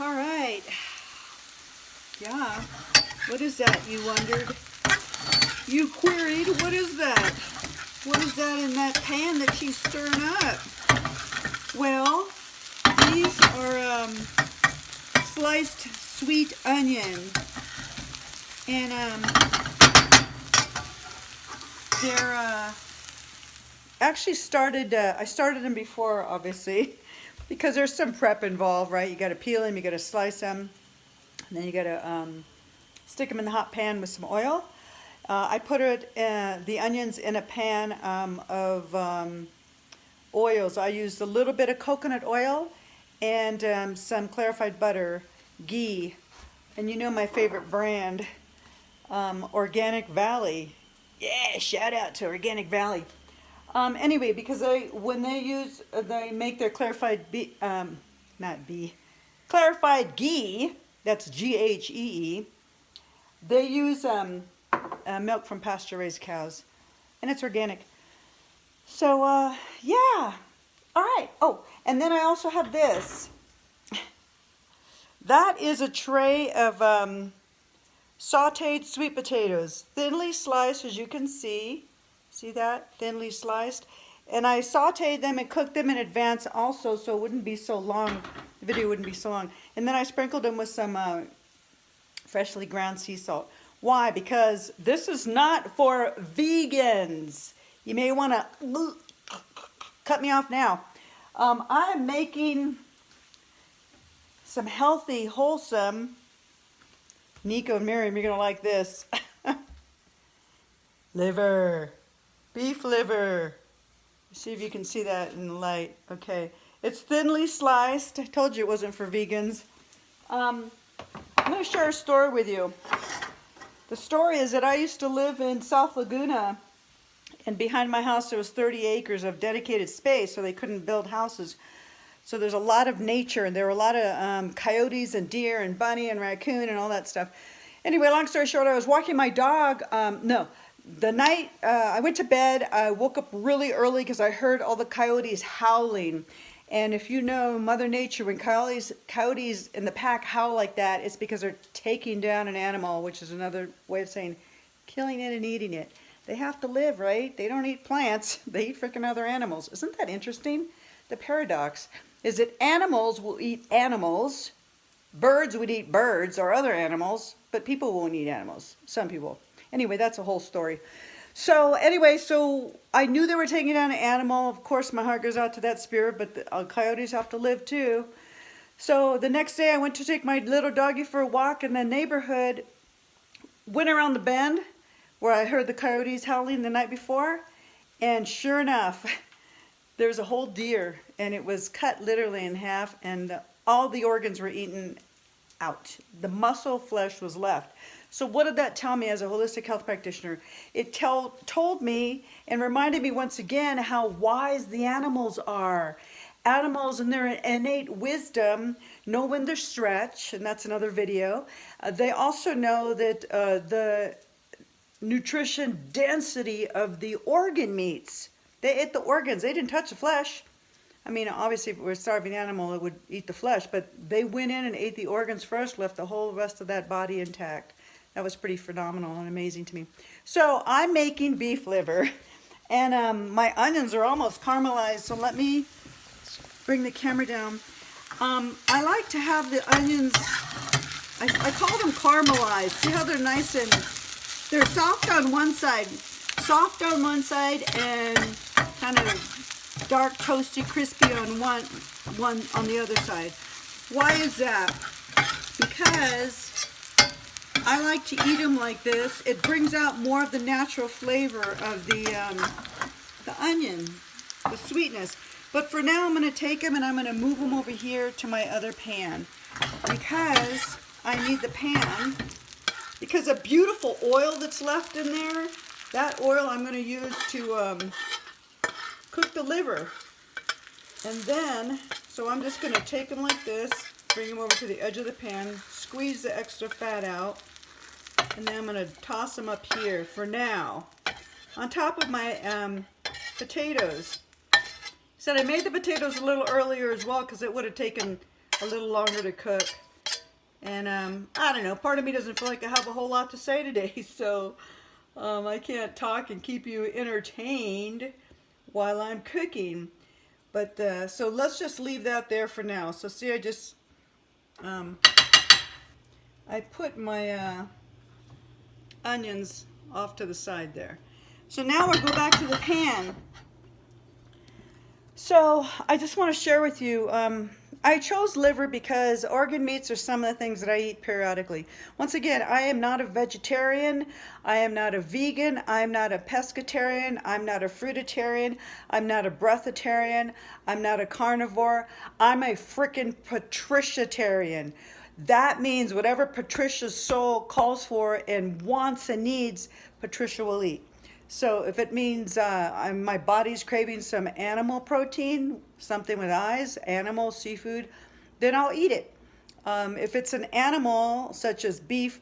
All right. Yeah. What is that, you wondered? You queried, what is that? What is that in that pan that she's stirring up? Well, these are sliced sweet onion. And they're actually I started them before, obviously, because there's some prep involved, right? You got to peel them, you got to slice them, and then you got to stick them in the hot pan with some oil. I put the onions in a pan of oils. I used a little bit of coconut oil and some clarified butter, ghee, and you know my favorite brand, Organic Valley. Yeah, shout out to Organic Valley. Anyway, because when they make their clarified clarified ghee, that's Ghee, they use milk from pasture-raised cows, and it's organic. So, yeah. All right. Oh, and then I also have this. That is a tray of sauteed sweet potatoes, thinly sliced, as you can see. See that? Thinly sliced. And I sauteed them and cooked them in advance also, so it wouldn't be so long. The video wouldn't be so long. And then I sprinkled them with some freshly ground sea salt. Why? Because this is not for vegans. You may want to cut me off now. I'm making some healthy, wholesome. Nico and Miriam, you're going to like this. Liver. Beef liver. See if you can see that in the light. Okay. It's thinly sliced. I told you it wasn't for vegans. I'm going to share a story with you. The story is that I used to live in South Laguna, and behind my house there was 30 acres of dedicated space, so they couldn't build houses. So there's a lot of nature, and there were a lot of coyotes and deer and bunny and raccoon and all that stuff. Anyway, long story short, I was walking my dog. The night I went to bed, I woke up really early because I heard all the coyotes howling. And if you know Mother Nature, when coyotes in the pack howl like that, it's because they're taking down an animal, which is another way of saying killing it and eating it. They have to live, right? They don't eat plants. They eat freaking other animals. Isn't that interesting? The paradox is that animals will eat animals, birds would eat birds or other animals, but people won't eat animals. Some people. Anyway, that's a whole story. So anyway, so I knew they were taking down an animal. Of course, my heart goes out to that spirit, but the coyotes have to live too. So the next day I went to take my little doggy for a walk in the neighborhood, went around the bend where I heard the coyotes howling the night before, and sure enough, there's a whole deer, and it was cut literally in half, and all the organs were eaten out. The muscle flesh was left. So what did that tell me as a holistic health practitioner? It told me and reminded me once again how wise the animals are. Animals in their innate wisdom know when to stretch, and that's another video. They also know that the nutrition density of the organ meats. They ate the organs. They didn't touch the flesh. I mean, obviously, if it were a starving animal, it would eat the flesh, but they went in and ate the organs first, left the whole rest of that body intact. That was pretty phenomenal and amazing to me. So I'm making beef liver, and my onions are almost caramelized, so let me bring the camera down. I like to have the onions, I call them caramelized. See how they're nice and, they're soft on one side and kind of dark, toasty, crispy on one on the other side. Why is that? Because I like to eat them like this. It brings out more of the natural flavor of the onion, the sweetness. But for now, I'm going to take them and I'm going to move them over here to my other pan because I need the pan. Because a beautiful oil that's left in there, that oil I'm going to use to cook the liver. And then, so I'm just going to take them like this, bring them over to the edge of the pan, squeeze the extra fat out, and then I'm going to toss them up here for now. On top of my potatoes. Said I made the potatoes a little earlier as well because it would have taken a little longer to cook. And I don't know, part of me doesn't feel like I have a whole lot to say today, so I can't talk and keep you entertained while I'm cooking. But so let's just leave that there for now. So see, I just I put my onions off to the side there. So now we'll go back to the pan. So I just want to share with you, I chose liver because organ meats are some of the things that I eat periodically. Once again, I am not a vegetarian, I am not a vegan, I am not a pescatarian, I'm not a fruitarian, I'm not a breatharian, I'm not a carnivore, I'm a frickin' patriciatarian. That means whatever Patricia's soul calls for and wants and needs, Patricia will eat. So if it means my body's craving some animal protein, something with eyes, animal, seafood, then I'll eat it. If it's an animal, such as beef,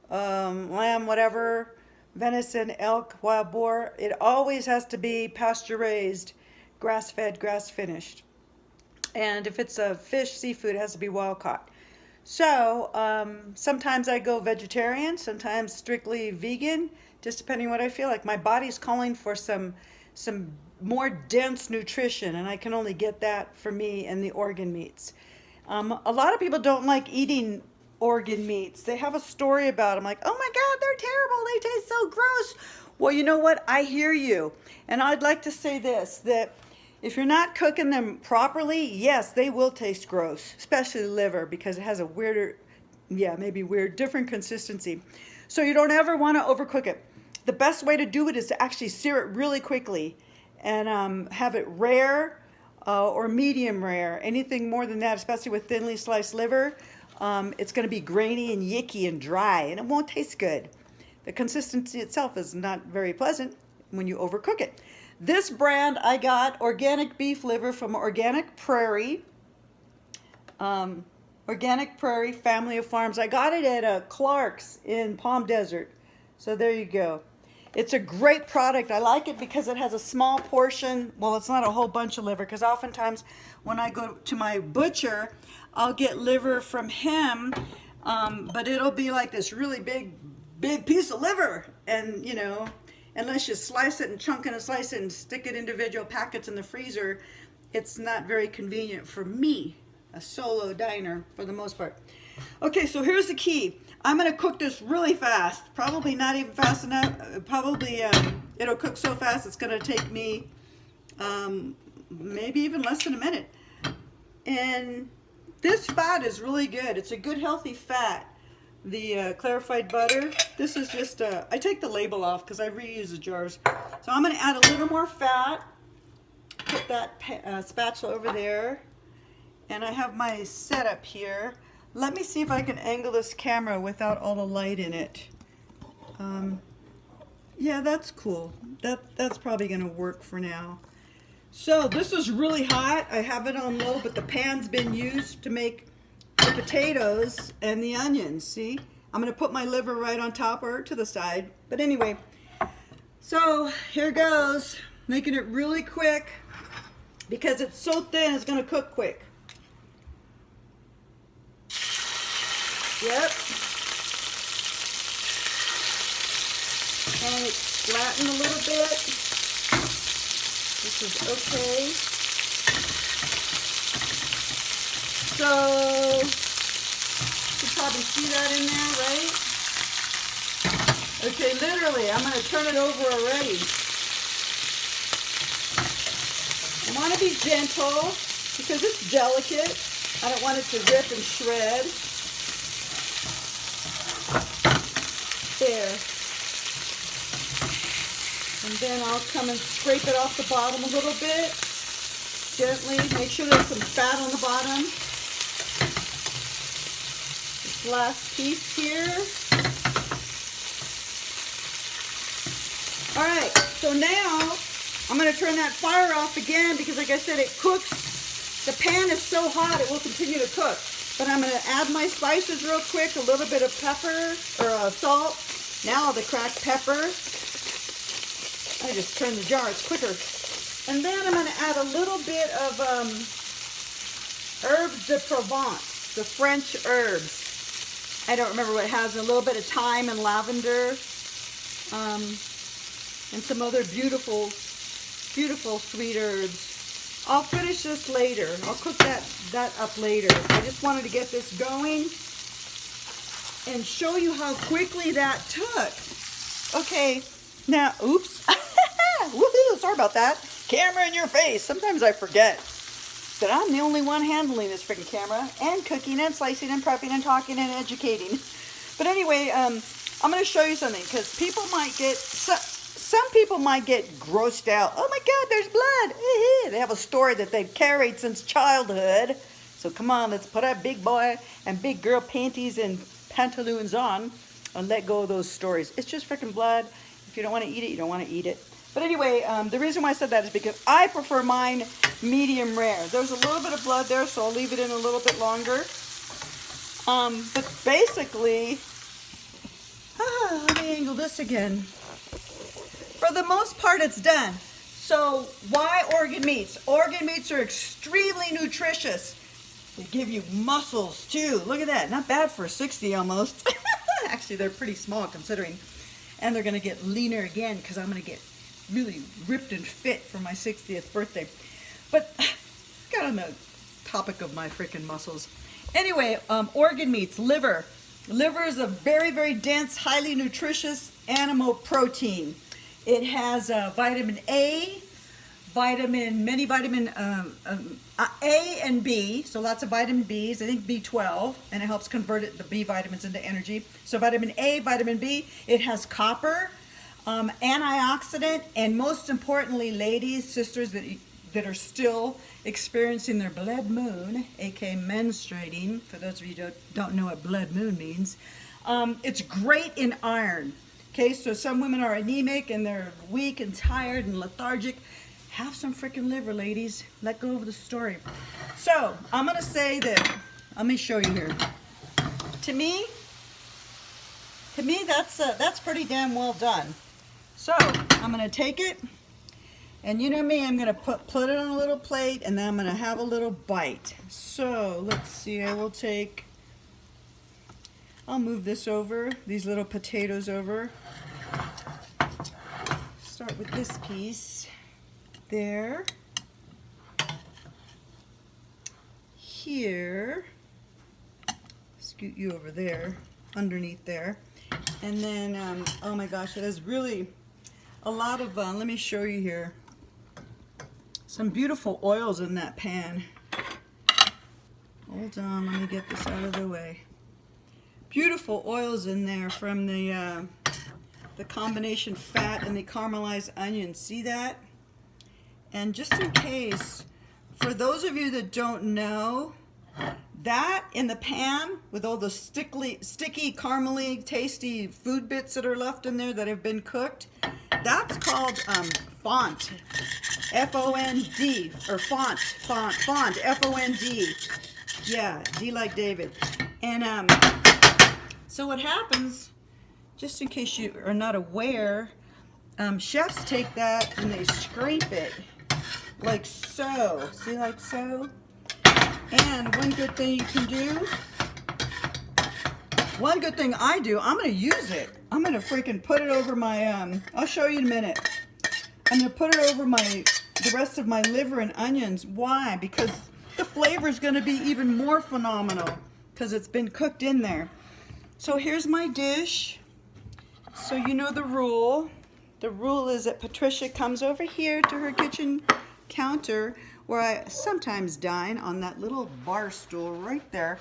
lamb, whatever, venison, elk, wild boar, it always has to be pasture-raised, grass-fed, grass-finished. And if it's a fish, seafood, it has to be wild-caught. So sometimes I go vegetarian, sometimes strictly vegan, just depending on what I feel like. My body's calling for some more dense nutrition, and I can only get that for me in the organ meats. A lot of people don't like eating organ meats. They have a story about them, like, oh my God, they're terrible, they taste so gross. Well, you know what? I hear you. And I'd like to say this, that if you're not cooking them properly, yes, they will taste gross, especially liver, because it has a weirder, maybe weird, different consistency. So you don't ever want to overcook it. The best way to do it is to actually sear it really quickly and have it rare or medium rare. Anything more than that, especially with thinly sliced liver, it's going to be grainy and yicky and dry, and it won't taste good. The consistency itself is not very pleasant when you overcook it. This brand, I got organic beef liver from Organic Prairie. Organic Prairie family of farms. I got it at Clark's in Palm Desert. So there you go. It's a great product. I like it because it has a small portion. Well, it's not a whole bunch of liver, because oftentimes when I go to my butcher, I'll get liver from him, but it'll be like this really big piece of liver. And, you know, unless you slice it and chunk it and slice it and stick it individual packets in the freezer, it's not very convenient for me, a solo diner for the most part. Okay, so here's the key. I'm going to cook this really fast. Probably not even fast enough. Probably it'll cook so fast it's going to take me maybe even less than a minute. And this fat is really good. It's a good healthy fat. The clarified butter. This is just, I take the label off because I reuse the jars. So I'm going to add a little more fat. Put that spatula over there. And I have my setup here. Let me see if I can angle this camera without all the light in it. Yeah, that's cool. That's probably going to work for now. So this is really hot. I have it on low, but the pan's been used to make the potatoes and the onions. See? I'm going to put my liver right on top or to the side. But anyway, so here goes. Making it really quick because it's so thin it's going to cook quick. Yep. And it's flattened a little bit. This is okay. So, you can probably see that in there, right? Okay, literally, I'm going to turn it over already. I want to be gentle because it's delicate. I don't want it to rip and shred. There. And then I'll come and scrape it off the bottom a little bit. Gently. Make sure there's some fat on the bottom. This last piece here. Alright, so now I'm going to turn that fire off again because, like I said, it cooks. The pan is so hot it will continue to cook. But I'm going to add my spices real quick, a little bit of pepper or salt. Now the cracked pepper. I just turn the jar, it's quicker. And then I'm going to add a little bit of herbes de Provence, the French herbs. I don't remember what it has, a little bit of thyme and lavender, and some other beautiful, beautiful sweet herbs. I'll finish this later. I'll cook that up later. I just wanted to get this going and show you how quickly that took. Okay, now, oops. Woohoo, sorry about that. Camera in your face. Sometimes I forget that I'm the only one handling this freaking camera and cooking and slicing and prepping and talking and educating. But anyway, I'm going to show you something because people might get, some people might get grossed out. Oh my God, there's blood. They have a story that they've carried since childhood. So come on, let's put our big boy and big girl panties and pantaloons on and let go of those stories. It's just freaking blood. If you don't want to eat it, you don't want to eat it. But anyway, the reason why I said that is because I prefer mine medium rare. There's a little bit of blood there, so I'll leave it in a little bit longer. But basically, let me angle this again. For the most part, it's done. So why organ meats? Organ meats are extremely nutritious. They give you muscles too. Look at that, not bad for 60 almost. Actually, they're pretty small considering. And they're gonna get leaner again because I'm gonna get really ripped and fit for my 60th birthday. But got on the topic of my freaking muscles. Anyway, organ meats, liver. Liver is a very, very dense, highly nutritious animal protein. It has vitamin A, many vitamin A and B, so lots of vitamin Bs, I think B12, and it helps convert the B vitamins into energy. So vitamin A, vitamin B, it has copper, antioxidant, and most importantly, ladies, sisters that are still experiencing their blood moon, aka menstruating, for those of you who don't know what blood moon means, it's great in iron. Okay, so some women are anemic and they're weak and tired and lethargic. Have some freaking liver, ladies. Let go of the story. So I'm gonna say that, let me show you here. To me that's pretty damn well done. So I'm gonna take it, and you know me, I'm gonna put it on a little plate, and then I'm gonna have a little bite. So let's see, I'll move this over, these little potatoes over. Start with this piece. There. Here. Scoot you over there, underneath there. And then, oh my gosh, it has really a lot of, let me show you here. Some beautiful oils in that pan. Hold on, let me get this out of the way. Beautiful oils in there from the combination fat and the caramelized onion. See that? And just in case, for those of you that don't know, that in the pan with all the sticky, caramely, tasty food bits that are left in there that have been cooked, that's called fond. F-O-N-D, or fond, F-O-N-D. Yeah, D like David. And so what happens, just in case you are not aware, chefs take that and they scrape it like so. See, like so? And one good thing you can do, one good thing I do, I'm going to use it. I'm going to freaking put it over my, I'll show you in a minute. I'm going to put it over the rest of my liver and onions. Why? Because the flavor is going to be even more phenomenal because it's been cooked in there. So here's my dish. So you know the rule. The rule is that Patricia comes over here to her kitchen counter where I sometimes dine on that little bar stool right there.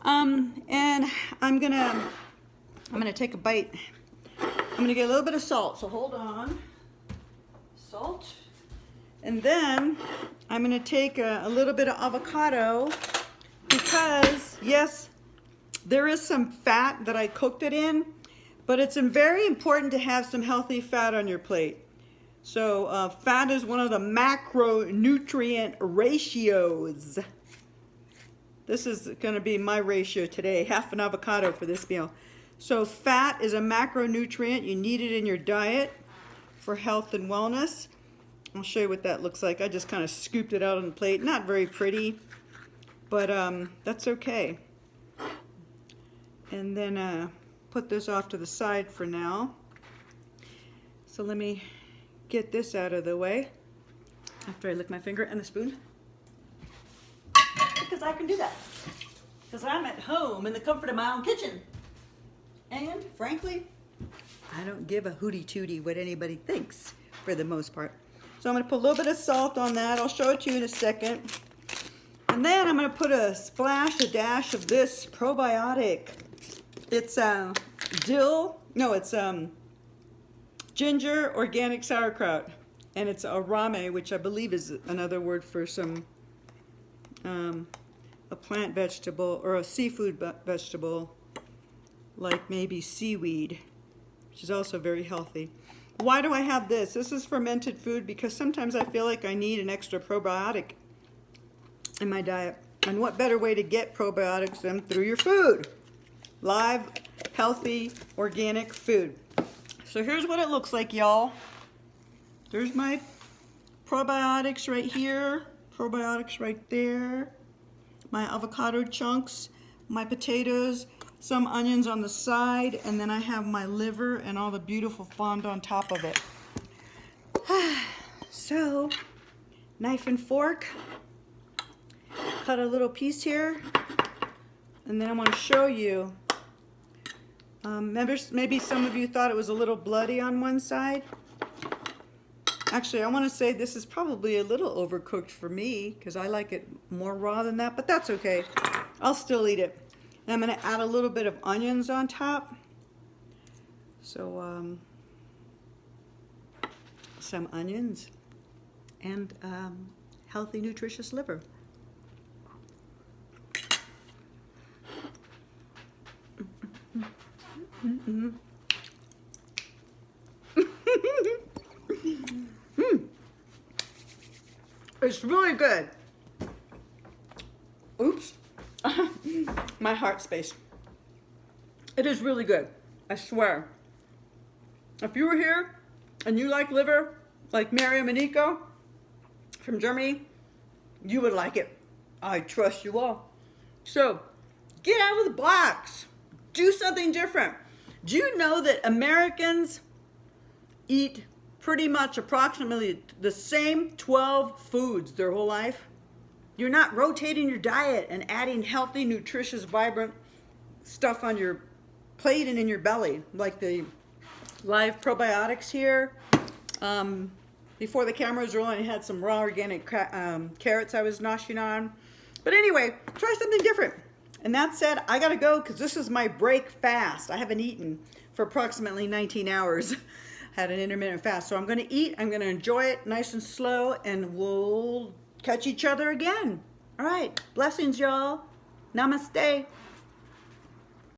And I'm gonna take a bite. I'm gonna get a little bit of salt, so hold on. Salt. And then I'm gonna take a little bit of avocado because, yes, there is some fat that I cooked it in, but it's very important to have some healthy fat on your plate. So fat is one of the macronutrient ratios. This is going to be my ratio today, half an avocado for this meal. So fat is a macronutrient. You need it in your diet for health and wellness. I'll show you what that looks like. I just kind of scooped it out on the plate. Not very pretty, but that's okay. and then put this off to the side for now. So let me get this out of the way after I lick my finger and the spoon. Because I can do that. Because I'm at home in the comfort of my own kitchen. And frankly, I don't give a hootie tootie what anybody thinks for the most part. So I'm going to put a little bit of salt on that. I'll show it to you in a second. And then I'm going to put a splash, a dash of this probiotic. It's ginger organic sauerkraut. And it's arame, which I believe is another word for some a plant vegetable or a seafood vegetable, like maybe seaweed, which is also very healthy. Why do I have this? This is fermented food because sometimes I feel like I need an extra probiotic in my diet. And what better way to get probiotics than through your food? Live, healthy, organic food. So here's what it looks like, y'all. There's my probiotics right here, probiotics right there, my avocado chunks, my potatoes, some onions on the side, and then I have my liver and all the beautiful fond on top of it. So, knife and fork, cut a little piece here, and then I want to show you. Maybe some of you thought it was a little bloody on one side. Actually, I want to say this is probably a little overcooked for me because I like it more raw than that, but that's okay. I'll still eat it. And I'm going to add a little bit of onions on top. So, some onions and healthy, nutritious liver. It's really good. Oops. My heart space. It is really good. I swear. If you were here and you like liver, like Miriam and Nico from Germany, you would like it. I trust you all. So, get out of the box. Do something different. Do you know that Americans eat pretty much approximately the same 12 foods their whole life? You're not rotating your diet and adding healthy, nutritious, vibrant stuff on your plate and in your belly, like the live probiotics here. Before the camera was rolling, I had some raw organic carrots I was noshing on. But anyway, try something different. And that said, I gotta go because this is my break fast. I haven't eaten for approximately 19 hours. Had an intermittent fast. So I'm gonna eat, I'm gonna enjoy it nice and slow, and we'll catch each other again. All right, blessings, y'all. Namaste.